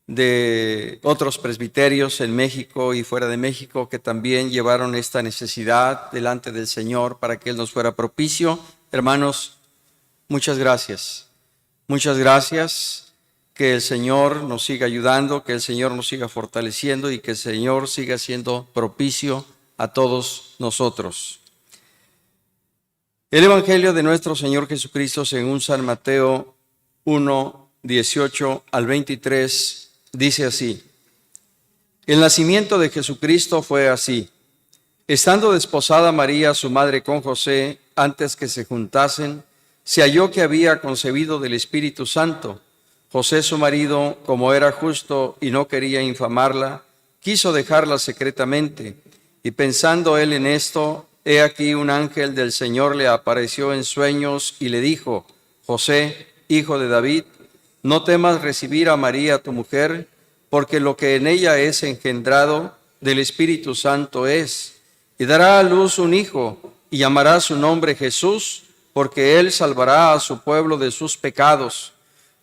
de otros presbiterios en México y fuera de México que también llevaron esta necesidad delante del Señor para que Él nos fuera propicio. Hermanos, muchas gracias. Muchas gracias. Que el Señor nos siga ayudando, que el Señor nos siga fortaleciendo y que el Señor siga siendo propicio a todos nosotros. El Evangelio de nuestro Señor Jesucristo según San Mateo 1, 18 al 23 dice así: El nacimiento de Jesucristo fue así. Estando desposada María, su madre, con José, antes que se juntasen, se halló que había concebido del Espíritu Santo. José, su marido, como era justo y no quería infamarla, quiso dejarla secretamente. Y pensando él en esto, he aquí un ángel del Señor le apareció en sueños y le dijo: José, hijo de David, no temas recibir a María tu mujer, porque lo que en ella es engendrado del Espíritu Santo es. Y dará a luz un hijo, y llamará su nombre Jesús, porque él salvará a su pueblo de sus pecados.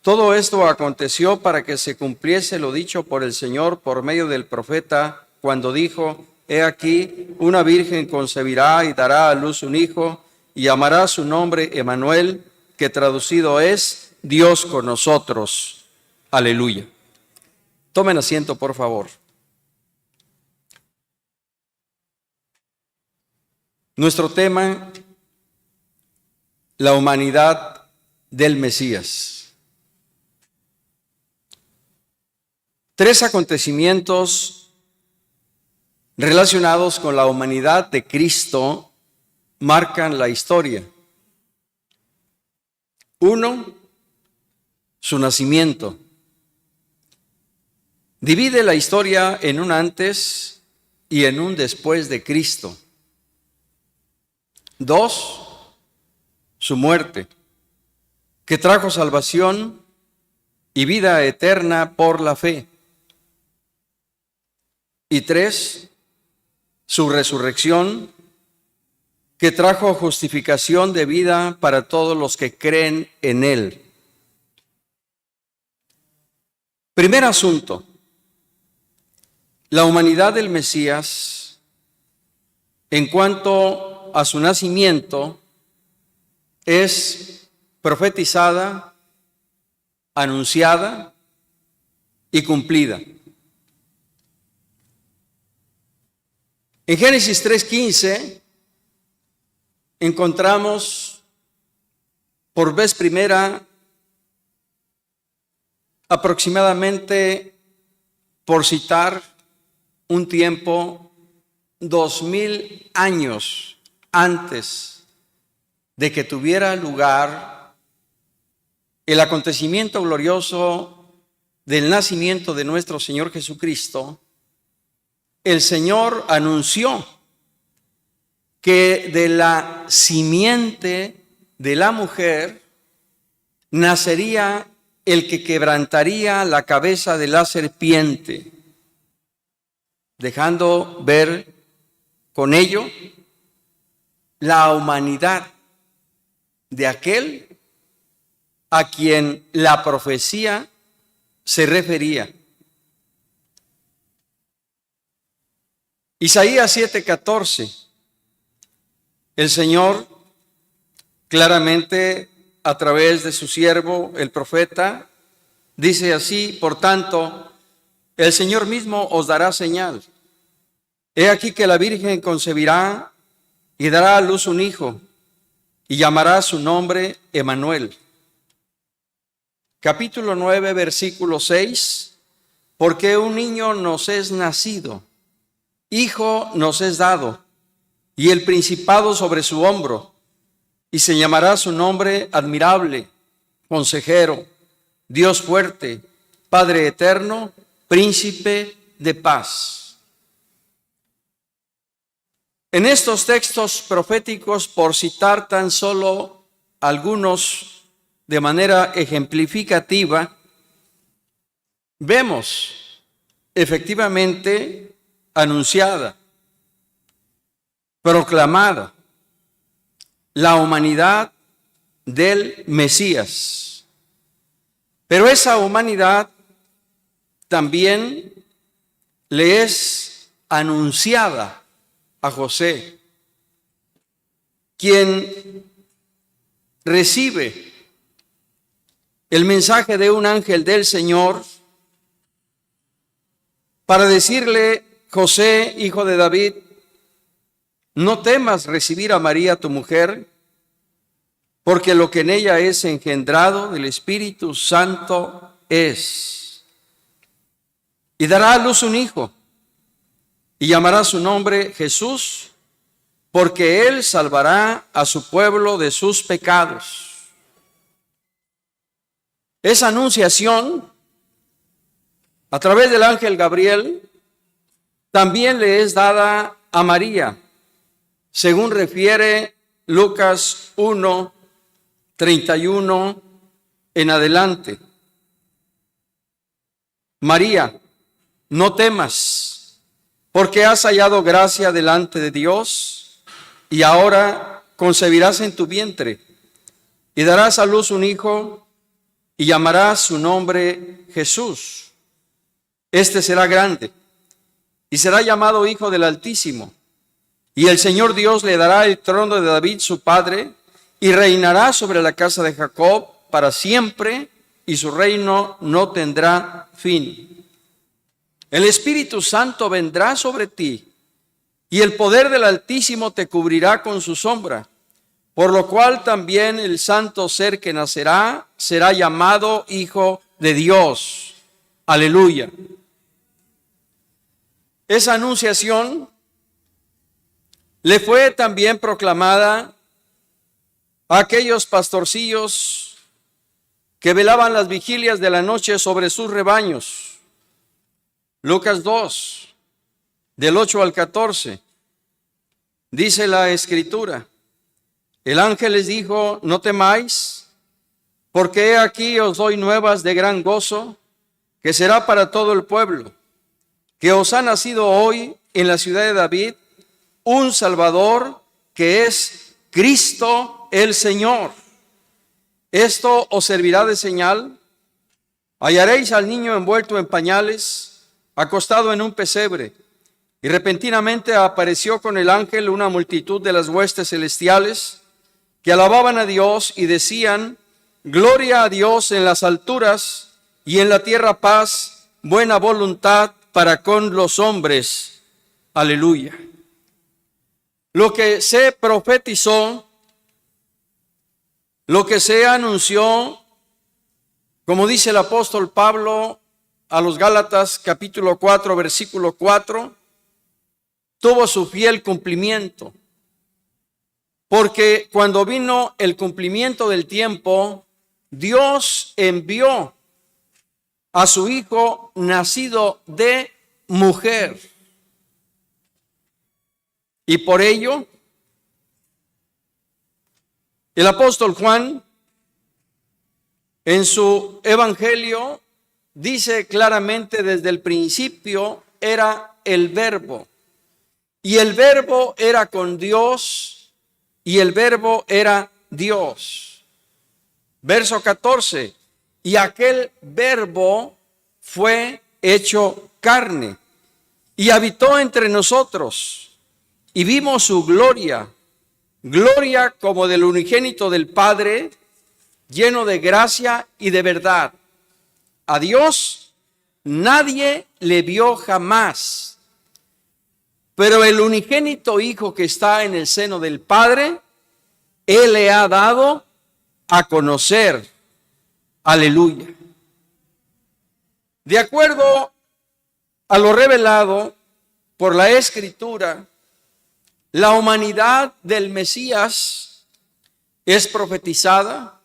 Todo esto aconteció para que se cumpliese lo dicho por el Señor por medio del profeta, cuando dijo: He aquí, una virgen concebirá y dará a luz un hijo, y llamará su nombre Emmanuel, que traducido es Dios con nosotros. Aleluya. Tomen asiento, por favor. Nuestro tema: la humanidad del Mesías. Tres acontecimientos relacionados con la humanidad de Cristo marcan la historia. Uno, su nacimiento. Divide la historia en un antes y en un después de Cristo. Dos, su muerte, que trajo salvación y vida eterna por la fe. Y tres, su resurrección, que trajo justificación de vida para todos los que creen en Él. Primer asunto: la humanidad del Mesías, en cuanto a su nacimiento, es profetizada, anunciada y cumplida. En Génesis 3:15 encontramos por vez primera, aproximadamente, por citar un tiempo, 2000 años antes de que tuviera lugar el acontecimiento glorioso del nacimiento de nuestro Señor Jesucristo, el Señor anunció que de la simiente de la mujer nacería el que quebrantaría la cabeza de la serpiente, dejando ver con ello la humanidad de aquel a quien la profecía se refería. Isaías 7:14, el Señor claramente a través de su siervo, el profeta, dice así: por tanto, el Señor mismo os dará señal. He aquí que la Virgen concebirá y dará a luz un hijo, y llamará su nombre Emmanuel. Capítulo 9, versículo 6, porque un niño nos es nacido, hijo nos es dado, y el principado sobre su hombro, y se llamará su nombre Admirable, Consejero, Dios fuerte, Padre eterno, Príncipe de paz. En estos textos proféticos, por citar tan solo algunos de manera ejemplificativa, vemos efectivamente anunciada, proclamada, la humanidad del Mesías. Pero esa humanidad también le es anunciada a José, quien recibe el mensaje de un ángel del Señor para decirle: José, hijo de David, no temas recibir a María tu mujer, porque lo que en ella es engendrado del Espíritu Santo es. Y dará a luz un hijo, y llamará su nombre Jesús, porque él salvará a su pueblo de sus pecados. Esa anunciación, a través del ángel Gabriel, también le es dada a María, según refiere Lucas 1:31 en adelante. María, no temas, porque has hallado gracia delante de Dios, y ahora concebirás en tu vientre, y darás a luz un hijo, y llamarás su nombre Jesús. Este será grande, y será llamado Hijo del Altísimo. Y el Señor Dios le dará el trono de David su padre, y reinará sobre la casa de Jacob para siempre, y su reino no tendrá fin. El Espíritu Santo vendrá sobre ti, y el poder del Altísimo te cubrirá con su sombra, por lo cual también el santo ser que nacerá será llamado Hijo de Dios. Aleluya. Esa anunciación le fue también proclamada a aquellos pastorcillos que velaban las vigilias de la noche sobre sus rebaños. Lucas 2, del 8 al 14, dice la Escritura: el ángel les dijo: no temáis, porque he aquí os doy nuevas de gran gozo, que será para todo el pueblo, que os ha nacido hoy en la ciudad de David un Salvador, que es Cristo el Señor. Esto os servirá de señal: hallaréis al niño envuelto en pañales, acostado en un pesebre. Y repentinamente apareció con el ángel una multitud de las huestes celestiales, que alababan a Dios y decían: gloria a Dios en las alturas, y en la tierra paz, buena voluntad para con los hombres. Aleluya. Lo que se profetizó, lo que se anunció, como dice el apóstol Pablo a los Gálatas capítulo 4, versículo 4, tuvo su fiel cumplimiento. Porque cuando vino el cumplimiento del tiempo, Dios envió a su Hijo nacido de mujer. Y por ello, el apóstol Juan, en su evangelio, dice claramente: desde el principio era el Verbo, y el Verbo era con Dios, y el Verbo era Dios. Verso 14: y aquel Verbo fue hecho carne, y habitó entre nosotros, y vimos su gloria, gloria como del unigénito del Padre, lleno de gracia y de verdad. A Dios nadie le vio jamás, pero el unigénito Hijo que está en el seno del Padre, Él le ha dado a conocer. Aleluya. De acuerdo a lo revelado por la Escritura, la humanidad del Mesías es profetizada,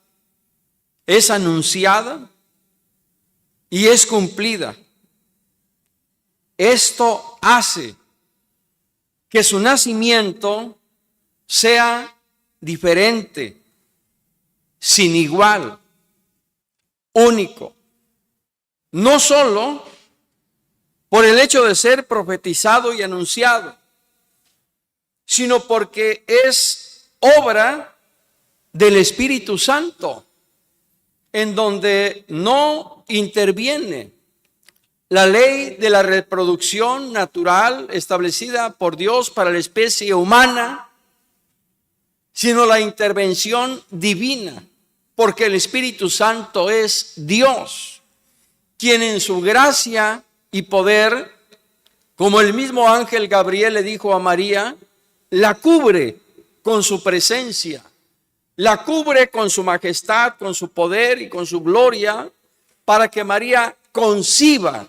es anunciada y es cumplida. Esto hace que su nacimiento sea diferente, sin igual, único. No solo por el hecho de ser profetizado y anunciado, sino porque es obra del Espíritu Santo, en donde no interviene la ley de la reproducción natural establecida por Dios para la especie humana, sino la intervención divina, porque el Espíritu Santo es Dios, quien en su gracia y poder, como el mismo ángel Gabriel le dijo a María, la cubre con su presencia, la cubre con su majestad, con su poder y con su gloria, para que María conciba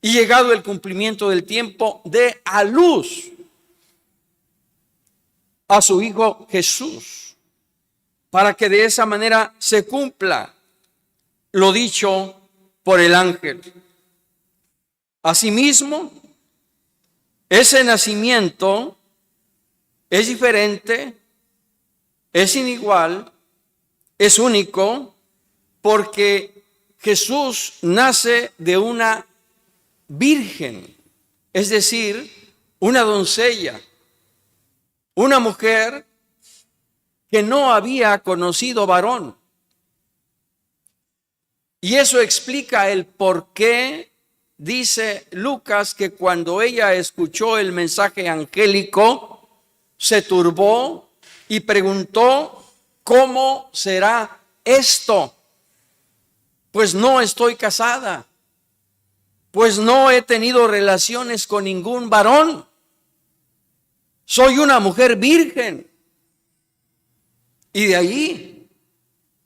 y, llegado el cumplimiento del tiempo, dé a luz a su Hijo Jesús, para que de esa manera se cumpla lo dicho por el ángel. Asimismo, ese nacimiento es diferente, es inigual, es único, porque Jesús nace de una virgen, es decir, una doncella, una mujer que no había conocido varón. Y eso explica el por qué dice Lucas que cuando ella escuchó el mensaje angélico, se turbó y preguntó: ¿cómo será esto? Pues no estoy casada, pues no he tenido relaciones con ningún varón. Soy una mujer virgen. Y de ahí,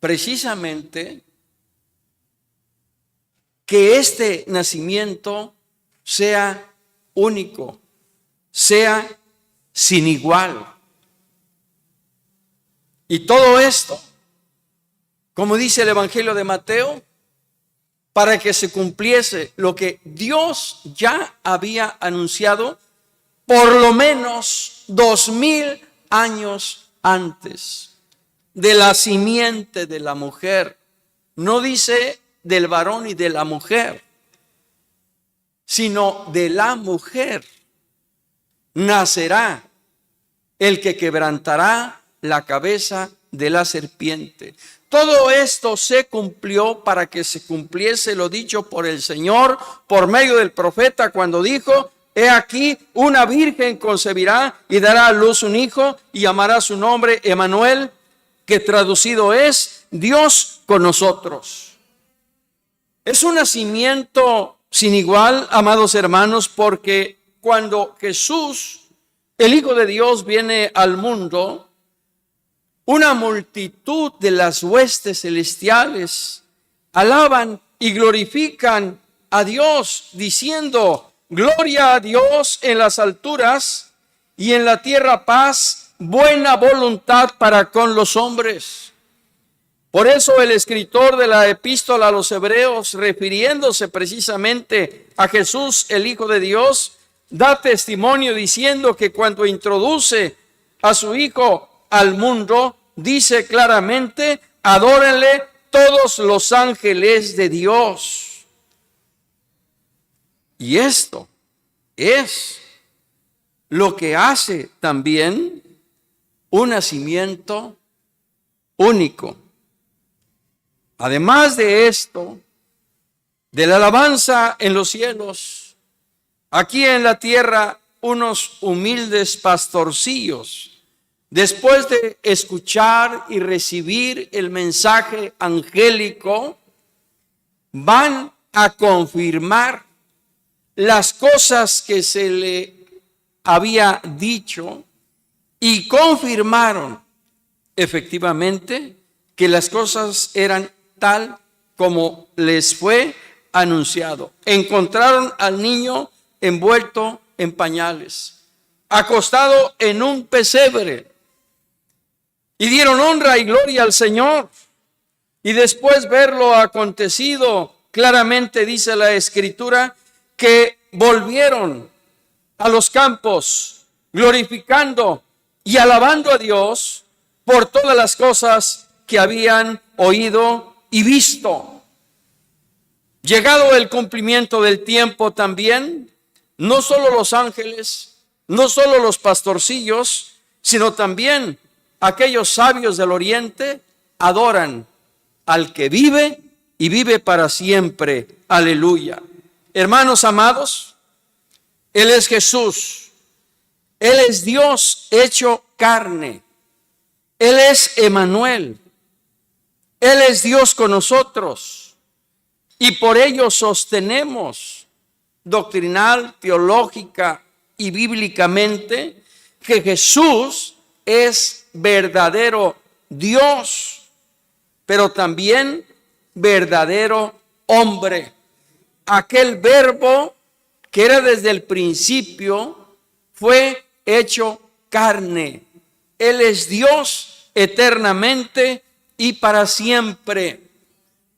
precisamente, que este nacimiento sea único, sea sin igual. Y todo esto, como dice el Evangelio de Mateo, para que se cumpliese lo que Dios ya había anunciado por lo menos 2000 años antes, de la simiente de la mujer. No dice del varón y de la mujer, sino de la mujer nacerá el que quebrantará la cabeza de la serpiente. Todo esto se cumplió para que se cumpliese lo dicho por el Señor por medio del profeta cuando dijo: he aquí, una virgen concebirá y dará a luz un hijo y llamará su nombre Emmanuel, que traducido es Dios con nosotros. Es un nacimiento sin igual, amados hermanos, porque cuando Jesús, el Hijo de Dios, viene al mundo, una multitud de las huestes celestiales alaban y glorifican a Dios, diciendo: gloria a Dios en las alturas y en la tierra paz, buena voluntad para con los hombres. Por eso el escritor de la epístola a los Hebreos, refiriéndose precisamente a Jesús, el Hijo de Dios, da testimonio diciendo que cuando introduce a su Hijo al mundo, dice claramente: adórenle todos los ángeles de Dios. Y esto es lo que hace también un nacimiento único. Además de esto, de la alabanza en los cielos, aquí en la tierra unos humildes pastorcillos, después de escuchar y recibir el mensaje angélico, van a confirmar las cosas que se le había dicho, y confirmaron efectivamente que las cosas eran tal como les fue anunciado. Encontraron al niño envuelto en pañales, acostado en un pesebre, y dieron honra y gloria al Señor. Y después verlo acontecido, claramente dice la Escritura que volvieron a los campos glorificando y alabando a Dios por todas las cosas que habían oído y visto. Llegado el cumplimiento del tiempo también, no solo los ángeles, no solo los pastorcillos, sino también aquellos sabios del oriente adoran al que vive y vive para siempre. Aleluya. Hermanos amados, Él es Jesús. Él es Dios hecho carne. Él es Emmanuel. Él es Dios con nosotros. Y por ello sostenemos doctrinal, teológica y bíblicamente que Jesús es verdadero Dios, pero también verdadero hombre. Aquel verbo que era desde el principio fue hecho carne. Él es Dios eternamente y para siempre.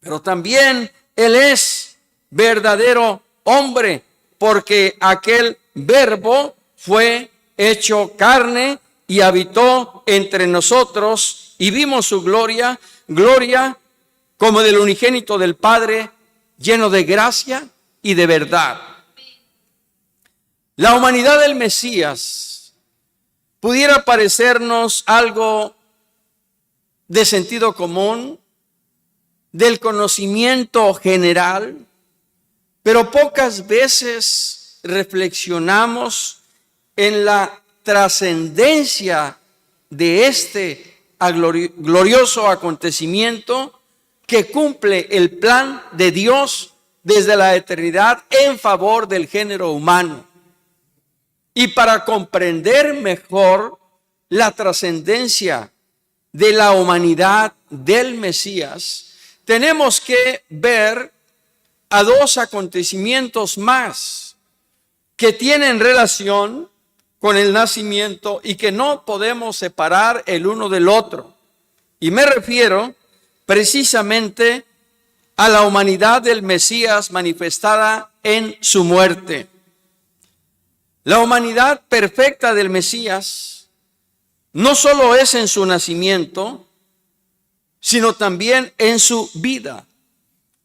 Pero también Él es verdadero hombre, porque aquel verbo fue hecho carne y habitó entre nosotros y vimos su gloria, gloria como del unigénito del Padre, lleno de gracia y de verdad. La humanidad del Mesías pudiera parecernos algo de sentido común, del conocimiento general, pero pocas veces reflexionamos en la trascendencia de este glorioso acontecimiento que cumple el plan de Dios desde la eternidad en favor del género humano. Y para comprender mejor la trascendencia de la humanidad del Mesías, tenemos que ver a dos acontecimientos más que tienen relación con el nacimiento y que no podemos separar el uno del otro. Y me refiero precisamente a la humanidad del Mesías manifestada en su muerte. La humanidad perfecta del Mesías no solo es en su nacimiento, sino también en su vida.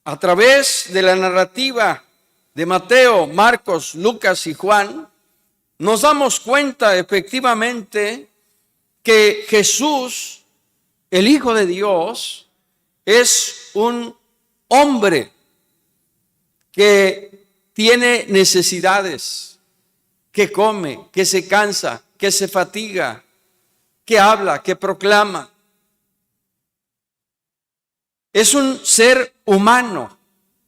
A través de la narrativa de Mateo, Marcos, Lucas y Juan, nos damos cuenta efectivamente que Jesús, el Hijo de Dios, es un hombre que tiene necesidades, que come, que se cansa, que se fatiga, que habla, que proclama. Es un ser humano,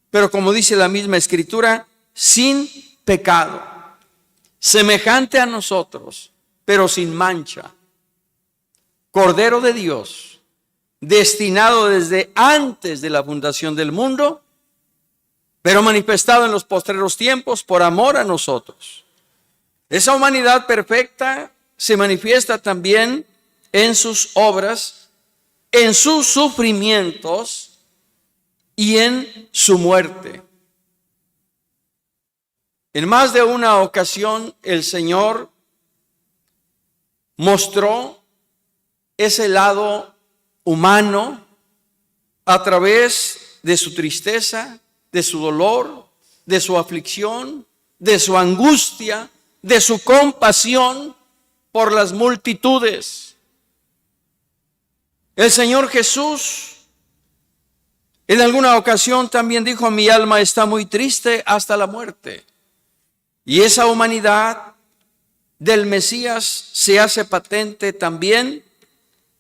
pero como dice la misma Escritura, sin pecado, semejante a nosotros, pero sin mancha. Cordero de Dios, destinado desde antes de la fundación del mundo, pero manifestado en los postreros tiempos por amor a nosotros. Esa humanidad perfecta se manifiesta también en sus obras, en sus sufrimientos y en su muerte. En más de una ocasión el Señor mostró ese lado humano a través de su tristeza, de su dolor, de su aflicción, de su angustia, de su compasión por las multitudes. El Señor Jesús en alguna ocasión también dijo: mi alma está muy triste hasta la muerte. Y esa humanidad del Mesías se hace patente también,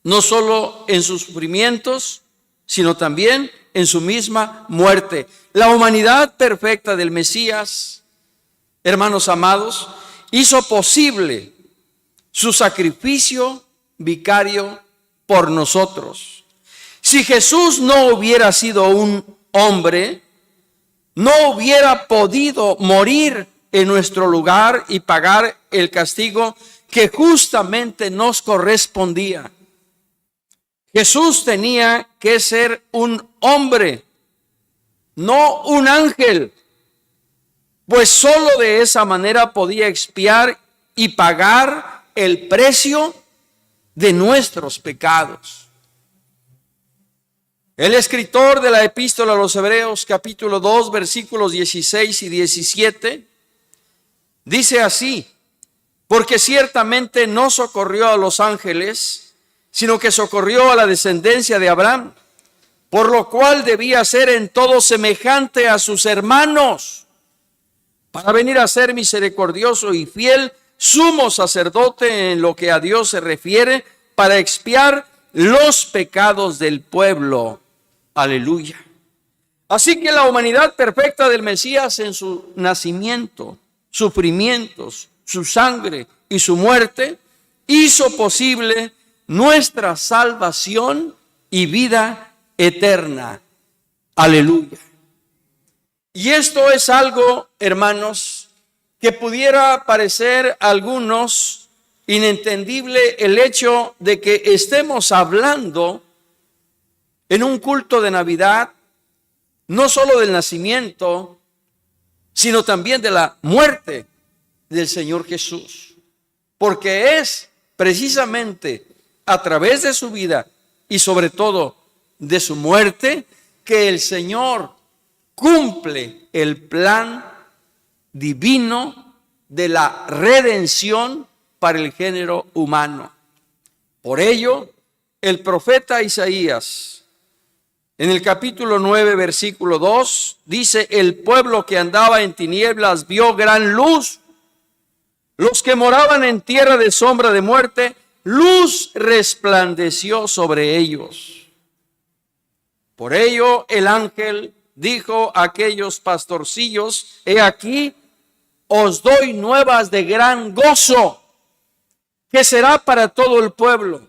no solo en sus sufrimientos, sino también en su misma muerte. La humanidad perfecta del Mesías, hermanos amados, hizo posible su sacrificio vicario por nosotros. Si Jesús no hubiera sido un hombre, no hubiera podido morir en nuestro lugar y pagar el castigo que justamente nos correspondía. Jesús tenía que ser un hombre, no un ángel, pues solo de esa manera podía expiar y pagar el precio de nuestros pecados. El escritor de la epístola a los Hebreos, capítulo 2, versículos 16 y 17, dice así: porque ciertamente no socorrió a los ángeles, sino que socorrió a la descendencia de Abraham, por lo cual debía ser en todo semejante a sus hermanos, para venir a ser misericordioso y fiel sumo sacerdote en lo que a Dios se refiere, para expiar los pecados del pueblo. Aleluya. Así que la humanidad perfecta del Mesías en su nacimiento, sufrimientos, su sangre y su muerte, hizo posible nuestra salvación y vida eterna. Aleluya. Y esto es algo, hermanos, que pudiera parecer a algunos inentendible, el hecho de que estemos hablando en un culto de Navidad no solo del nacimiento, sino también de la muerte del Señor Jesús. Porque es precisamente a través de su vida y sobre todo de su muerte que el Señor cumple el plan divino de la redención para el género humano. Por ello, el profeta Isaías, en el capítulo 9, versículo 2, dice: el pueblo que andaba en tinieblas vio gran luz. Los que moraban en tierra de sombra de muerte, luz resplandeció sobre ellos. Por ello, el ángel dijo a aquellos pastorcillos: he aquí, os doy nuevas de gran gozo, que será para todo el pueblo,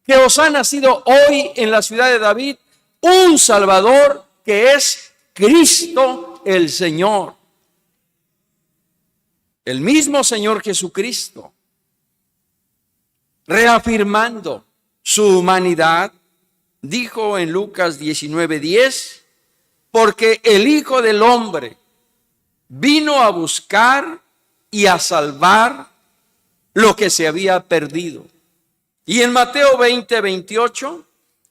que os ha nacido hoy en la ciudad de David un Salvador, que es Cristo el Señor. El mismo Señor Jesucristo, reafirmando su humanidad, dijo en Lucas 19:10, porque el Hijo del Hombre vino a buscar y a salvar lo que se había perdido. Y en Mateo 20:28,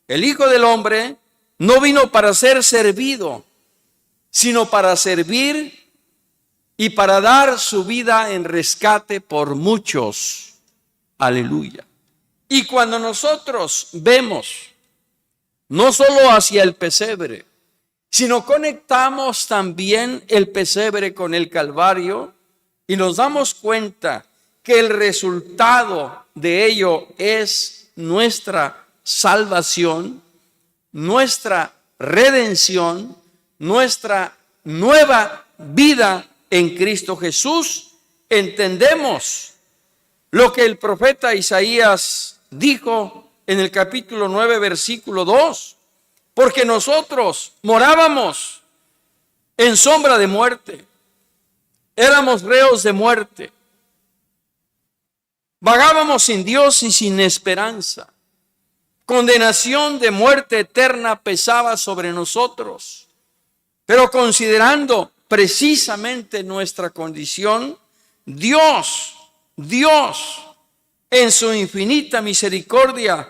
el Hijo del Hombre no vino para ser servido, sino para servir y para dar su vida en rescate por muchos. Aleluya. Y cuando nosotros vemos no solo hacia el pesebre, sino conectamos también el pesebre con el Calvario y nos damos cuenta que el resultado de ello es nuestra salvación, nuestra redención, nuestra nueva vida en Cristo Jesús, entendemos lo que el profeta Isaías dijo en el capítulo 9, versículo 2, porque nosotros morábamos en sombra de muerte, éramos reos de muerte, vagábamos sin Dios y sin esperanza. Condenación de muerte eterna pesaba sobre nosotros. Pero considerando precisamente nuestra condición, Dios, en su infinita misericordia,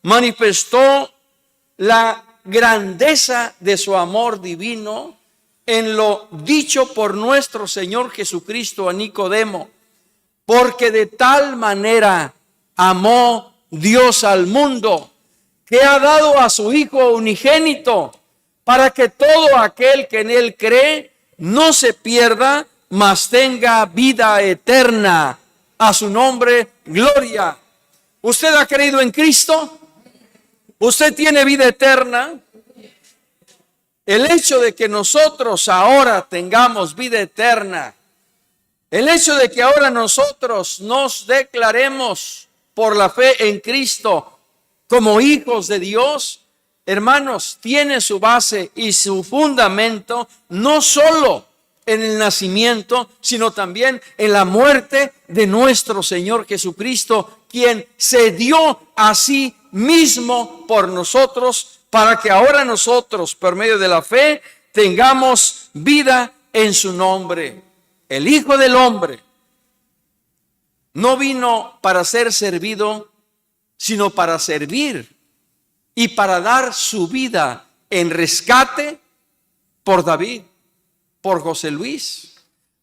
manifestó la grandeza de su amor divino en lo dicho por nuestro Señor Jesucristo a Nicodemo. Porque de tal manera amó Dios al mundo, que ha dado a su Hijo unigénito, para que todo aquel que en Él cree no se pierda, mas tenga vida eterna. A su nombre, gloria. ¿Usted ha creído en Cristo? ¿Usted tiene vida eterna? El hecho de que nosotros ahora tengamos vida eterna, el hecho de que ahora nosotros nos declaremos por la fe en Cristo como hijos de Dios, hermanos, tiene su base y su fundamento no solo en el nacimiento, sino también en la muerte de nuestro Señor Jesucristo, quien se dio a sí mismo por nosotros, para que ahora nosotros, por medio de la fe, tengamos vida en su nombre. El Hijo del Hombre no vino para ser servido, sino para servir y para dar su vida en rescate por David, por José Luis,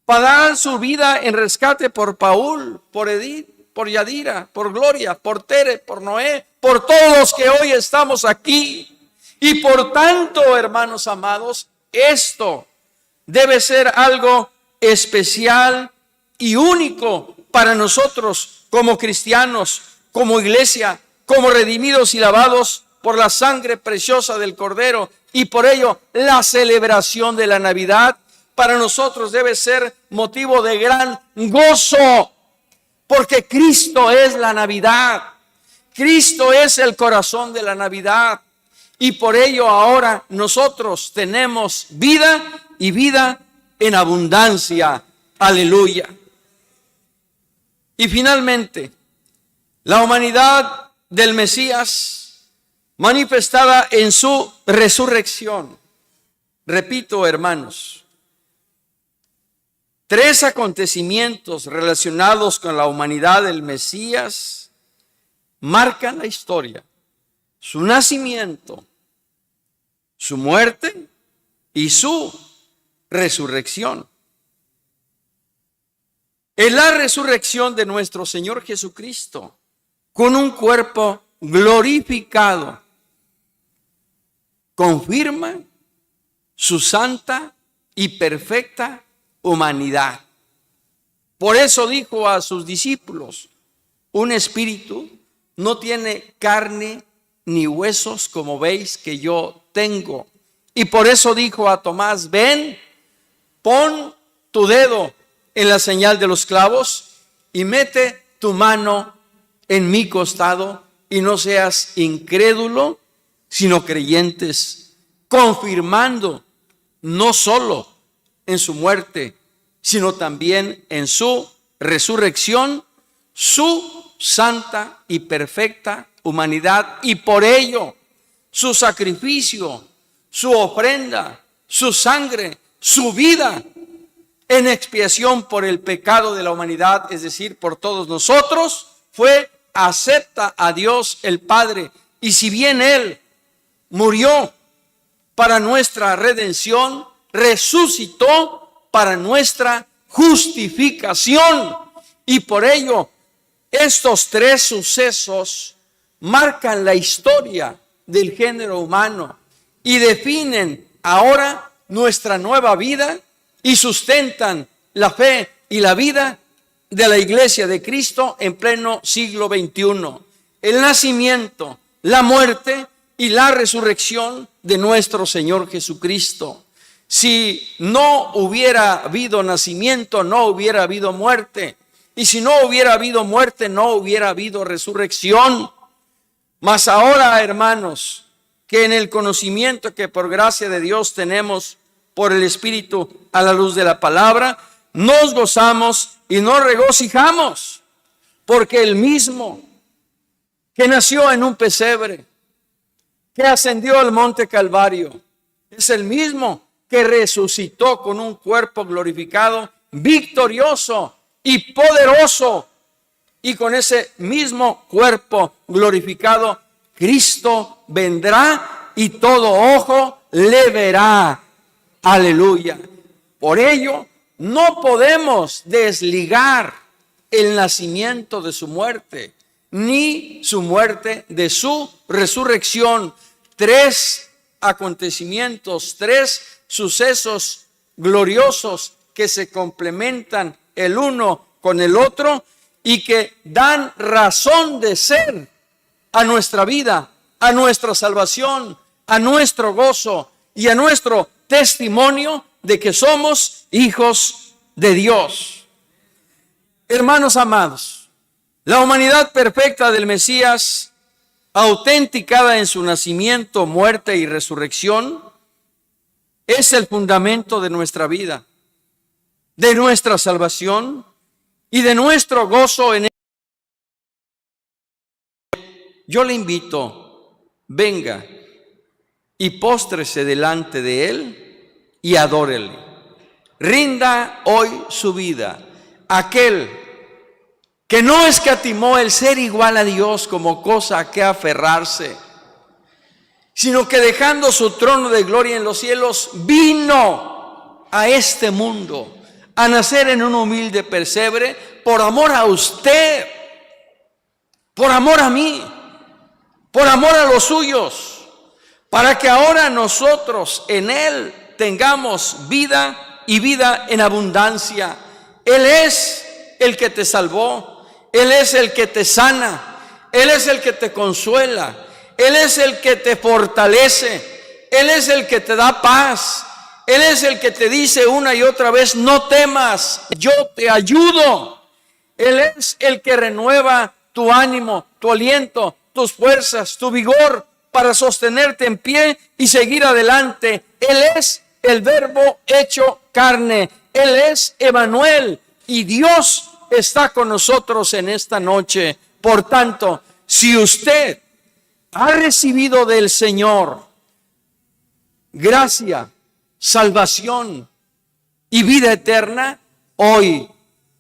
para dar su vida en rescate por Paul, por Edith, por Yadira, por Gloria, por Tere, por Noé, por todos los que hoy estamos aquí. Y por tanto, hermanos amados, esto debe ser algo especial y único para nosotros como cristianos, como iglesia, como redimidos y lavados por la sangre preciosa del Cordero. Y por ello la celebración de la Navidad para nosotros debe ser motivo de gran gozo, porque Cristo es la Navidad. Cristo es el corazón de la Navidad. Y por ello ahora nosotros tenemos vida y vida en abundancia. Aleluya. Y finalmente, la humanidad del Mesías manifestada en su resurrección. Repito, hermanos, 3 acontecimientos relacionados con la humanidad del Mesías marcan la historia: su nacimiento, su muerte y su resurrección. Es la resurrección de nuestro Señor Jesucristo con un cuerpo glorificado. Confirma su santa y perfecta humanidad. Por eso dijo a sus discípulos: un espíritu no tiene carne ni huesos como veis que yo tengo. Y por eso dijo a Tomás: ven, pon tu dedo en la señal de los clavos y mete tu mano en mi costado, y no seas incrédulo, sino creyentes, confirmando no solo en su muerte, sino también en su resurrección, su santa y perfecta humanidad, y por ello su sacrificio, su ofrenda, su sangre, su vida en expiación por el pecado de la humanidad, es decir, por todos nosotros, fue acepta a Dios el Padre. Y si bien Él murió para nuestra redención, resucitó para nuestra justificación. Y por ello, estos 3 sucesos marcan la historia del género humano y definen ahora nuestra nueva vida y sustentan la fe y la vida de la iglesia de Cristo en pleno siglo XXI. El nacimiento, la muerte y la resurrección de nuestro Señor Jesucristo. Si no hubiera habido nacimiento, no hubiera habido muerte. Y si no hubiera habido muerte, no hubiera habido resurrección. Mas ahora, hermanos, que en el conocimiento que por gracia de Dios tenemos por el Espíritu a la luz de la palabra, nos gozamos y nos regocijamos, porque el mismo que nació en un pesebre, que ascendió al monte Calvario, es el mismo que resucitó con un cuerpo glorificado, victorioso y poderoso. Y con ese mismo cuerpo glorificado, Cristo vendrá y todo ojo le verá. Aleluya. Por ello, no podemos desligar el nacimiento de su muerte, ni su muerte de su resurrección. 3 acontecimientos, 3 sucesos gloriosos que se complementan el uno con el otro y que dan razón de ser a nuestra vida, a nuestra salvación, a nuestro gozo y a nuestro testimonio de que somos hijos de Dios. Hermanos amados, la humanidad perfecta del Mesías, autenticada en su nacimiento, muerte y resurrección, es el fundamento de nuestra vida, de nuestra salvación y de nuestro gozo en él. Yo le invito, venga y póstrese delante de él y adórele. Rinda hoy su vida. Aquel que no escatimó el ser igual a Dios como cosa a que aferrarse, sino que dejando su trono de gloria en los cielos, vino a este mundo a nacer en un humilde pesebre por amor a usted, por amor a mí, por amor a los suyos, para que ahora nosotros en él tengamos vida y vida en abundancia. Él es el que te salvó, Él es el que te sana, Él es el que te consuela, Él es el que te fortalece, Él es el que te da paz, Él es el que te dice una y otra vez: no temas, yo te ayudo. Él es el que renueva tu ánimo, tu aliento, tus fuerzas, tu vigor para sostenerte en pie y seguir adelante. Él es el Verbo hecho carne. Él es Emmanuel, y Dios está con nosotros en esta noche. Por tanto, si usted ha recibido del Señor gracia, salvación y vida eterna, hoy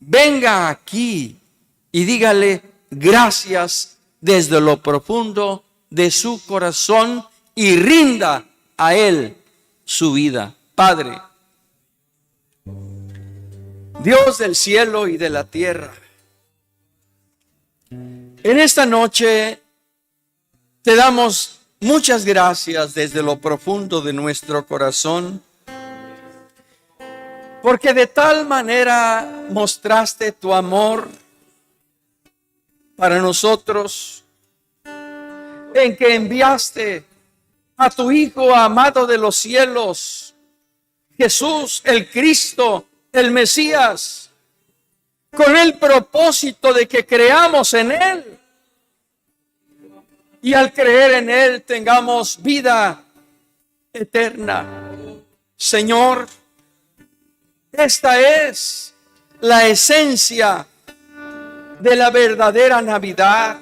venga aquí y dígale gracias desde lo profundo de su corazón y rinda a Él su vida. Padre, Dios del cielo y de la tierra, en esta noche te damos muchas gracias desde lo profundo de nuestro corazón, porque de tal manera mostraste tu amor para nosotros, en que enviaste a tu Hijo amado de los cielos, Jesús el Cristo, el Mesías, con el propósito de que creamos en Él, y al creer en Él tengamos vida eterna. Señor, esta es la esencia de la verdadera Navidad.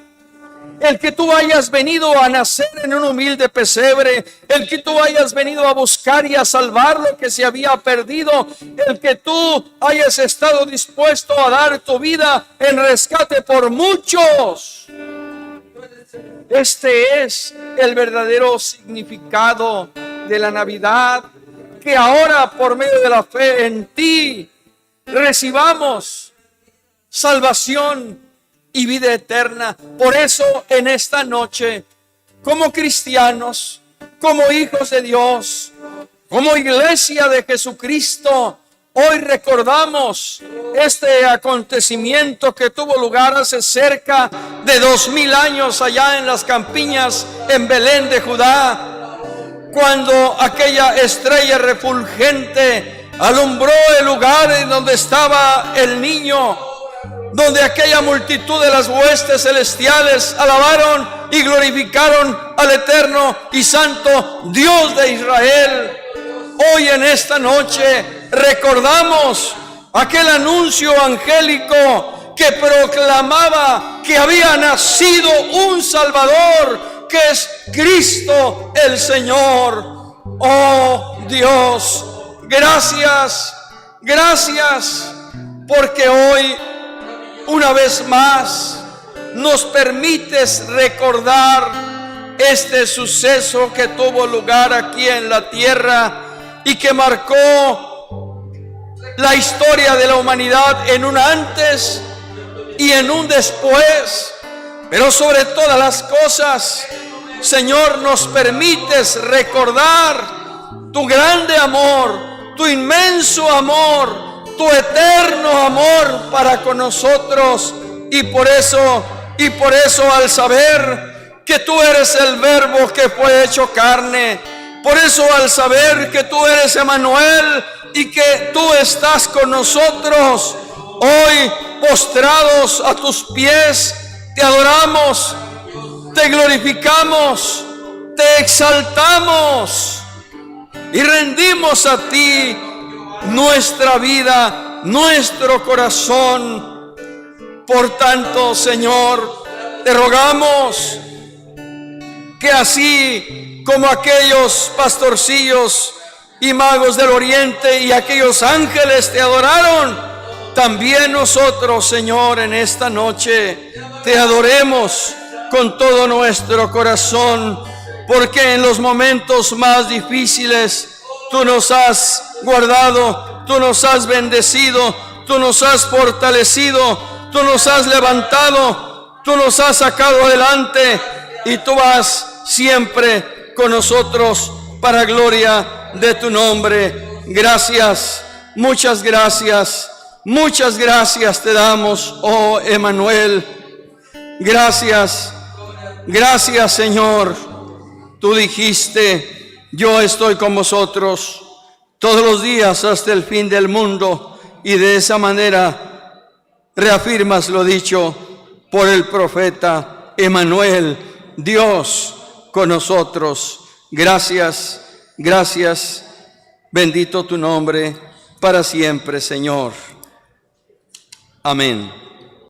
El que tú hayas venido a nacer en un humilde pesebre, el que tú hayas venido a buscar y a salvar lo que se había perdido, el que tú hayas estado dispuesto a dar tu vida en rescate por muchos. Este es el verdadero significado de la Navidad, que ahora por medio de la fe en ti recibamos salvación y vida eterna. Por eso en esta noche, como cristianos, como hijos de Dios, como iglesia de Jesucristo, hoy recordamos este acontecimiento que tuvo lugar hace cerca de 2000 años allá en las campiñas en Belén de Judá, cuando aquella estrella refulgente alumbró el lugar en donde estaba el niño, donde aquella multitud de las huestes celestiales alabaron y glorificaron al eterno y santo Dios de Israel. Hoy en esta noche recordamos aquel anuncio angélico que proclamaba que había nacido un Salvador, que es Cristo el Señor. Oh Dios, gracias, gracias, porque hoy una vez más nos permites recordar este suceso que tuvo lugar aquí en la tierra y que marcó la historia de la humanidad en un antes y en un después. Pero sobre todas las cosas, Señor, nos permites recordar tu grande amor, tu inmenso amor, tu eterno amor para con nosotros. Y por eso al saber que tú eres el Verbo que fue hecho carne, por eso al saber que tú eres Emmanuel y que tú estás con nosotros, hoy postrados a tus pies, te adoramos, te glorificamos, te exaltamos y rendimos a ti nuestra vida, nuestro corazón. Por tanto, Señor, te rogamos que así como aquellos pastorcillos y magos del oriente y aquellos ángeles te adoraron, también nosotros, Señor, en esta noche te adoremos con todo nuestro corazón, porque en los momentos más difíciles tú nos has guardado, tú nos has bendecido, tú nos has fortalecido, tú nos has levantado, tú nos has sacado adelante y tú vas siempre con nosotros para gloria de tu nombre. Gracias, Muchas gracias te damos, oh Emmanuel. Gracias Señor. Tú dijiste, yo estoy con vosotros todos los días hasta el fin del mundo, y de esa manera reafirmas lo dicho por el profeta Emmanuel, Dios con nosotros. Gracias, bendito tu nombre para siempre, Señor. Amén.